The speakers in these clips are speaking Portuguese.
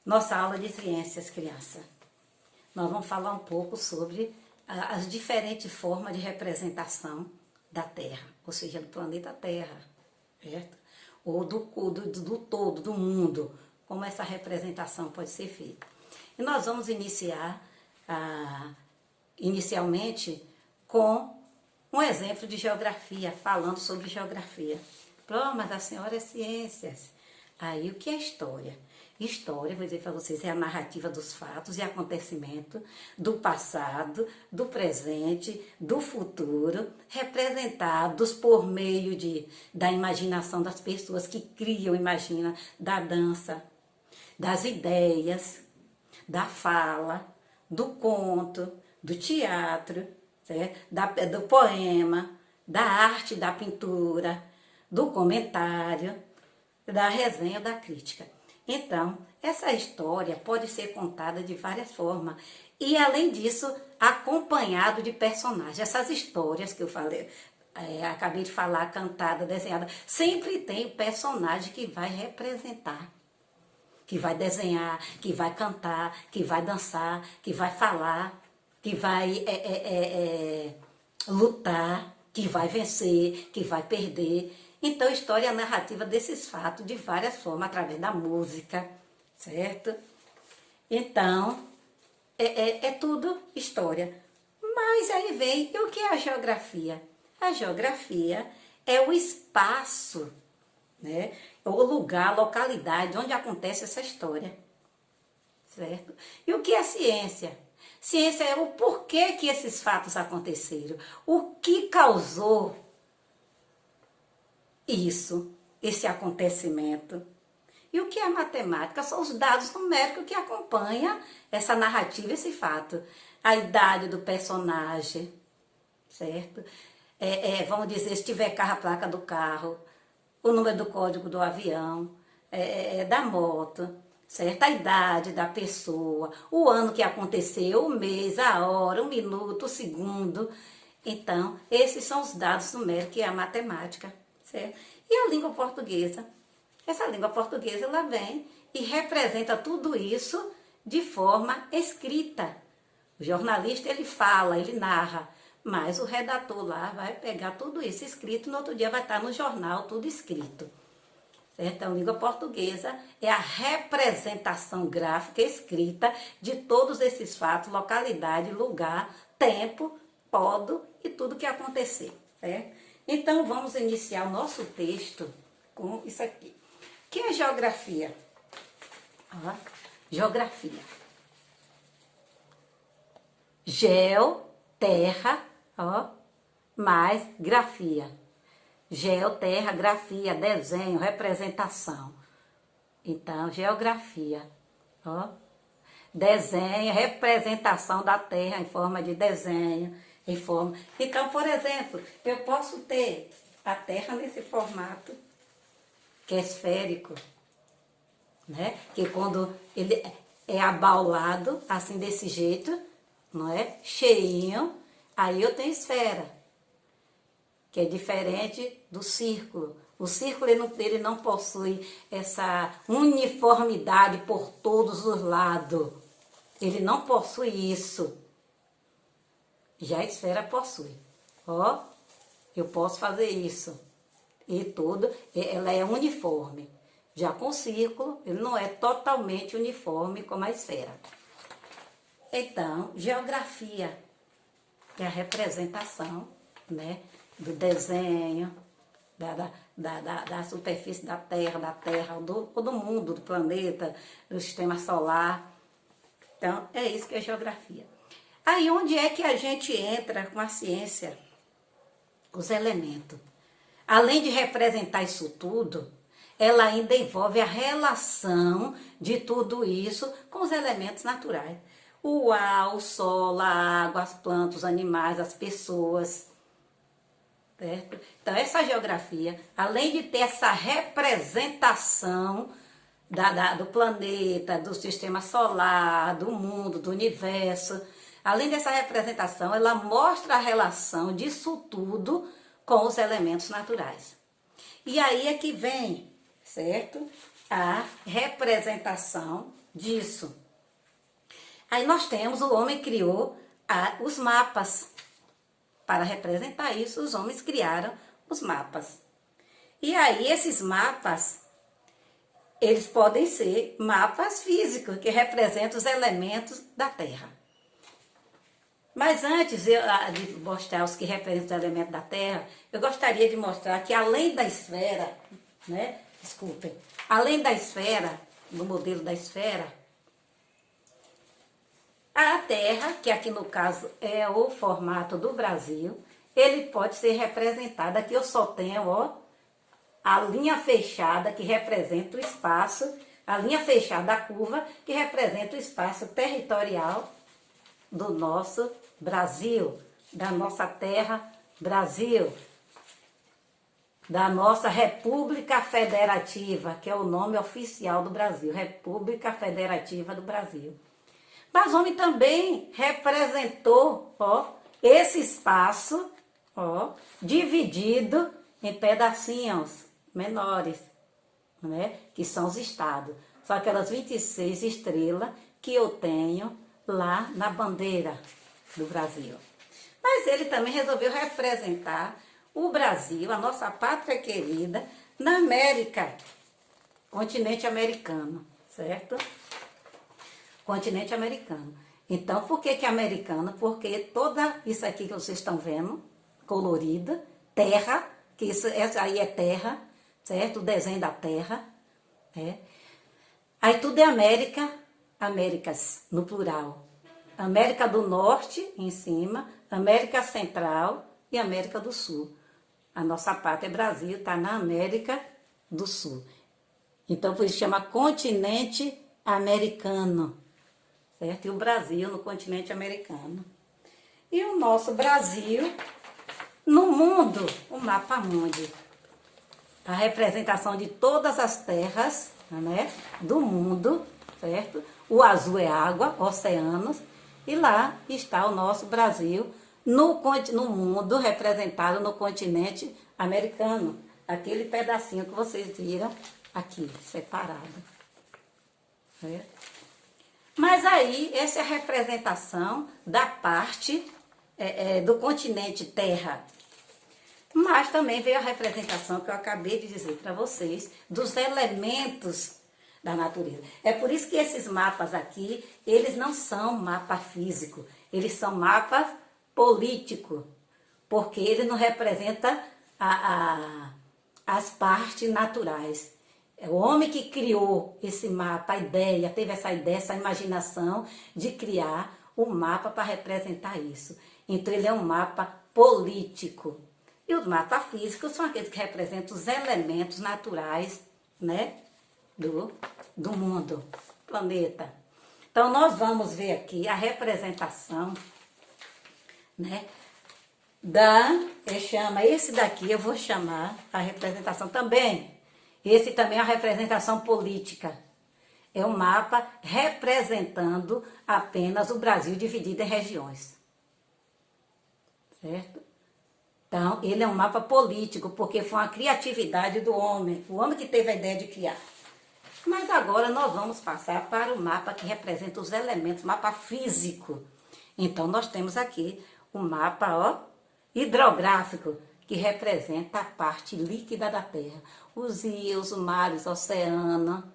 Nossa aula de ciências, criança. Nós vamos falar um pouco sobre as diferentes formas de representação da Terra, ou seja, do planeta Terra, certo? Ou do todo, do mundo, como essa representação pode ser feita. E nós vamos iniciar, inicialmente, com um exemplo de geografia, falando sobre geografia. Oh, mas a senhora é ciências. Aí, o que é história? História, vou dizer para vocês, é a narrativa dos fatos e acontecimentos do passado, do presente, do futuro, representados por meio da imaginação das pessoas que criam, imaginam, da dança, das ideias, da fala, do conto, do teatro, certo? Do poema, da arte, da pintura, do comentário, da resenha, da crítica. Então, essa história pode ser contada de várias formas. E, além disso, acompanhado de personagens. Essas histórias que eu falei, acabei de falar, cantada, desenhada, sempre tem o personagem que vai representar, que vai desenhar, que vai cantar, que vai dançar, que vai falar, que vai lutar, que vai vencer, que vai perder. Então, história é a narrativa desses fatos de várias formas, através da música, certo? Então, é tudo história. Mas aí vem, e o que é a geografia? A geografia é o espaço, né? O lugar, a localidade onde acontece essa história, certo? E o que é ciência? Ciência é o porquê que esses fatos aconteceram, o que causou isso, esse acontecimento. E o que é matemática? São os dados numéricos que acompanham essa narrativa, esse fato. A idade do personagem, certo? Vamos dizer, se tiver carro, a placa do carro, o número do código do avião, da moto, certo? A idade da pessoa, o ano que aconteceu, o mês, a hora, o minuto, o segundo. Então, esses são os dados numéricos, que é a matemática, certo? E a língua portuguesa? Essa língua portuguesa, ela vem e representa tudo isso de forma escrita. O jornalista, ele fala, ele narra, mas o redator lá vai pegar tudo isso escrito, no outro dia vai estar no jornal tudo escrito. Certo? Então, a língua portuguesa é a representação gráfica escrita de todos esses fatos, localidade, lugar, tempo, modo e tudo que acontecer. Certo? Então, vamos iniciar o nosso texto com isso aqui. O que é geografia? Geografia. Geo, terra, mais grafia. Geo, terra, grafia, desenho, representação. Então, geografia. Desenho, representação da terra em forma de desenho, em forma... Então, por exemplo, eu posso ter a terra nesse formato, que é esférico, né? Que quando ele é abaulado, assim desse jeito, não é? Cheinho, aí eu tenho esfera, que é diferente do círculo. O círculo ele não possui essa uniformidade por todos os lados. Ele não possui isso. Já a esfera possui. Eu posso fazer isso. E tudo, ela é uniforme. Já com o círculo, ele não é totalmente uniforme como a esfera. Então, geografia, que é a representação, né, do desenho, da superfície da Terra, do mundo, do planeta, do sistema solar. Então, é isso que é geografia. Aí, onde é que a gente entra com a ciência? Os elementos. Além de representar isso tudo, ela ainda envolve a relação de tudo isso com os elementos naturais. O ar, o sol, a água, as plantas, os animais, as pessoas. Certo? Então, essa geografia, além de ter essa representação do planeta, do sistema solar, do mundo, do universo, além dessa representação, ela mostra a relação disso tudo com os elementos naturais. E aí é que vem, certo? A representação disso. Aí nós temos, o homem criou os mapas. Para representar isso, os homens criaram os mapas. E aí esses mapas, eles podem ser mapas físicos, que representam os elementos da Terra. Mas antes de mostrar os que representam os elementos da Terra, eu gostaria de mostrar que além da esfera, né? Desculpem. Além da esfera, no modelo da esfera, a Terra, que aqui no caso é o formato do Brasil, ele pode ser representado. Aqui eu só tenho, ó, a linha fechada que representa o espaço, a linha fechada da curva que representa o espaço territorial do nosso Brasil, da nossa terra Brasil, da nossa República Federativa, que é o nome oficial do Brasil, República Federativa do Brasil. Mas o homem também representou, ó, esse espaço, ó, dividido em pedacinhos menores, né, que são os estados. São aquelas 26 estrelas que eu tenho lá na bandeira do Brasil. Mas ele também resolveu representar o Brasil, a nossa pátria querida, na América, continente americano, certo? Continente americano. Então, por que americano? Porque toda isso aqui que vocês estão vendo, colorida, terra, que essa aí é terra, certo? O desenho da terra, né? Aí tudo é América, Américas no plural. América do Norte em cima, América Central e América do Sul. A nossa pátria Brasil está na América do Sul. Então, por isso chama continente americano, certo? E o Brasil no continente americano. E o nosso Brasil no mundo, o mapa mundi. A representação de todas as terras, né, do mundo, certo? O azul é água, oceanos, e lá está o nosso Brasil no mundo, representado no continente americano. Aquele pedacinho que vocês viram aqui, separado. Certo? Mas aí, essa é a representação da parte do continente Terra. Mas também veio a representação que eu acabei de dizer para vocês, dos elementos da natureza. É por isso que esses mapas aqui, eles não são mapa físico, eles são mapas político, porque ele não representa as partes naturais. É o homem que criou esse mapa, a ideia, teve essa ideia, essa imaginação de criar um mapa para representar isso. Então ele é um mapa político. E os mapas físicos são aqueles que representam os elementos naturais, né, do mundo, planeta. Então nós vamos ver aqui a representação, né, esse daqui eu vou chamar a representação também. Esse também é a representação política. É um mapa representando apenas o Brasil dividido em regiões. Certo? Então, ele é um mapa político, porque foi uma criatividade do homem. O homem que teve a ideia de criar. Mas agora nós vamos passar para o mapa que representa os elementos, mapa físico. Então, nós temos aqui o mapa, ó, hidrográfico, que representa a parte líquida da Terra. Os rios, os mares, o oceano,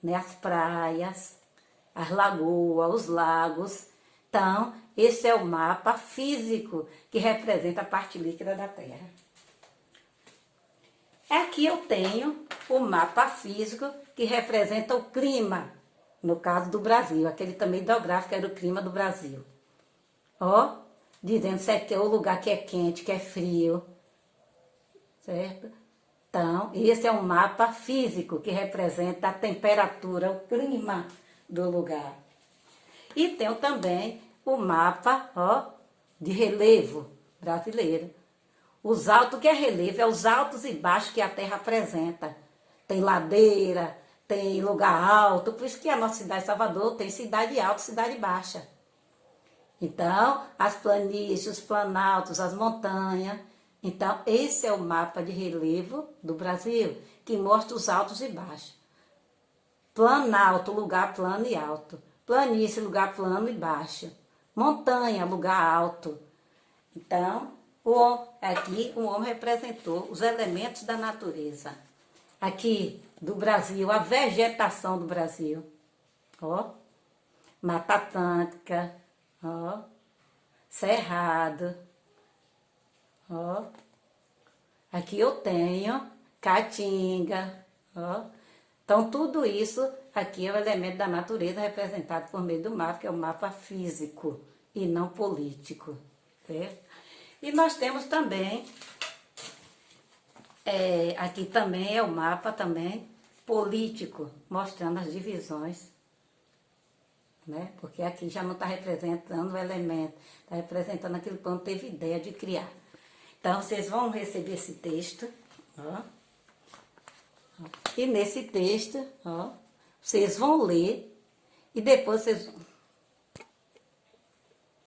né, as praias, as lagoas, os lagos. Então, esse é o mapa físico que representa a parte líquida da Terra. Aqui eu tenho o mapa físico que representa o clima, no caso do Brasil. Aquele também hidrográfico era o clima do Brasil. Ó, dizendo se é o lugar que é quente, que é frio, certo? Então, esse é um mapa físico que representa a temperatura, o clima do lugar. E tenho também o mapa, ó, de relevo brasileiro. Os altos, que é relevo, é os altos e baixos que a Terra apresenta. Tem ladeira, tem lugar alto, por isso que a nossa cidade de Salvador tem cidade alta e cidade baixa. Então, as planícies, os planaltos, as montanhas. Então, esse é o mapa de relevo do Brasil, que mostra os altos e baixos. Planalto, lugar plano e alto. Planície, lugar plano e baixo. Montanha, lugar alto. Então, aqui o homem representou os elementos da natureza. Aqui do Brasil, a vegetação do Brasil. Ó, Mata Atlântica, ó, Cerrado, ó. Aqui eu tenho Caatinga, ó. Então, tudo isso aqui é o elemento da natureza representado por meio do mapa, que é o mapa físico e não político, certo? E nós temos também, aqui também é o mapa também político, mostrando as divisões, né? Porque aqui já não está representando o elemento, está representando aquilo que não teve ideia de criar. Então, vocês vão receber esse texto, ó. E nesse texto, ó, vocês vão ler e depois vocês